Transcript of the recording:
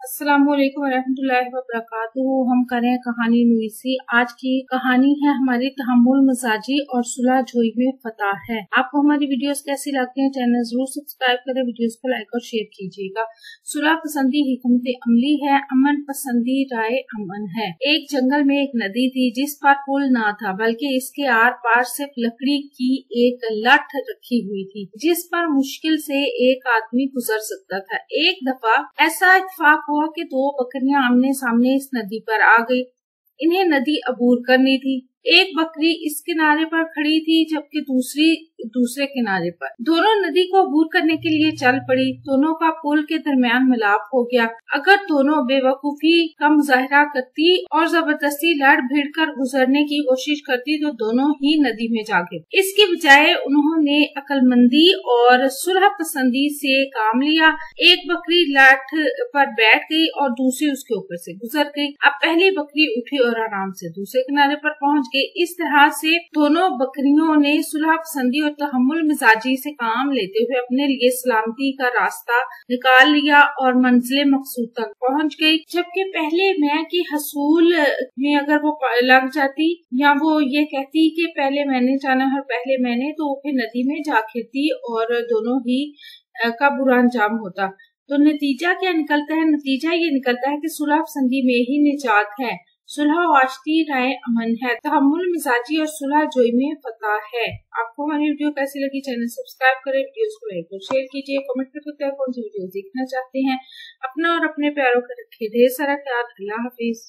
अस्सलाम वालेकुम रहमतुल्लाहि व बरकातुहू। हम करें कहानी नवीसी। आज की कहानी है हमारी तहम्मुल मिजाजी और सुलह जोई में फतह है। आपको हमारी वीडियोस कैसी लगती हैं, चैनल जरूर सब्सक्राइब करें, वीडियोस को लाइक और शेयर कीजिएगा। सुलह पसंदी हिकमत अमली है, अमन पसंदी राय अमन है। एक जंगल में एक नदी थी जिस पर पुल ना था, बल्कि इसके आर पार सिर्फ लकड़ी की एक लठ रखी हुई थी जिस पर मुश्किल से एक आदमी गुजर सकता था। एक दफा ऐसा इत्तेफाक हुआ कि दो बकरियां आमने सामने इस नदी पर आ गई। इन्हें नदी अबूर करनी थी। एक बकरी इस किनारे पर खड़ी थी जबकि दूसरी दूसरे किनारे पर। दोनों नदी को अबूर करने के लिए चल पड़ी। दोनों का पुल के दरमियान मिलाप हो गया। अगर दोनों बेवकूफी का मुजाहरा करती और जबरदस्ती लड़ भिड़ कर गुजरने की कोशिश करती तो दोनों ही नदी में जा गिरते। इसकी बजाय उन्होंने अक्लमंदी और सुलह पसंदी से काम लिया। एक बकरी लाठ पर बैठ गई और दूसरी उसके ऊपर से गुजर गई। अब पहली बकरी उठी और आराम से दूसरे किनारे पर पहुंच गई। इस तरह से दोनों बकरियों ने सुलह पसंदी और तहम्मुल मिजाजी से काम लेते हुए अपने लिए सलामती का रास्ता निकाल लिया और मंजिल मकसूद तक पहुंच गई। जबकि पहले मैं की हसूल में अगर वो लग जाती या वो ये कहती कि पहले मैंने जाना और पहले मैंने, तो वो फिर नदी में जा गिरती और दोनों ही का बुरा अंजाम होता। तो नतीजा क्या निकलता है? नतीजा ये निकलता है कि सुलह पसंदी में ही निजात है, सुलह वाश्ती राय अमन है, तहम्मुल मिजाजी और सुलह जोई में फतह है। आपको हमारी वीडियो कैसी लगी? चैनल सब्सक्राइब करें, वीडियोस को लाइक और शेयर कीजिए, कमेंट करके कौन सी वीडियो देखना चाहते हैं। अपना और अपने प्यारों का रखिए ढेर सारा ख्याल। अल्लाह हाफिज।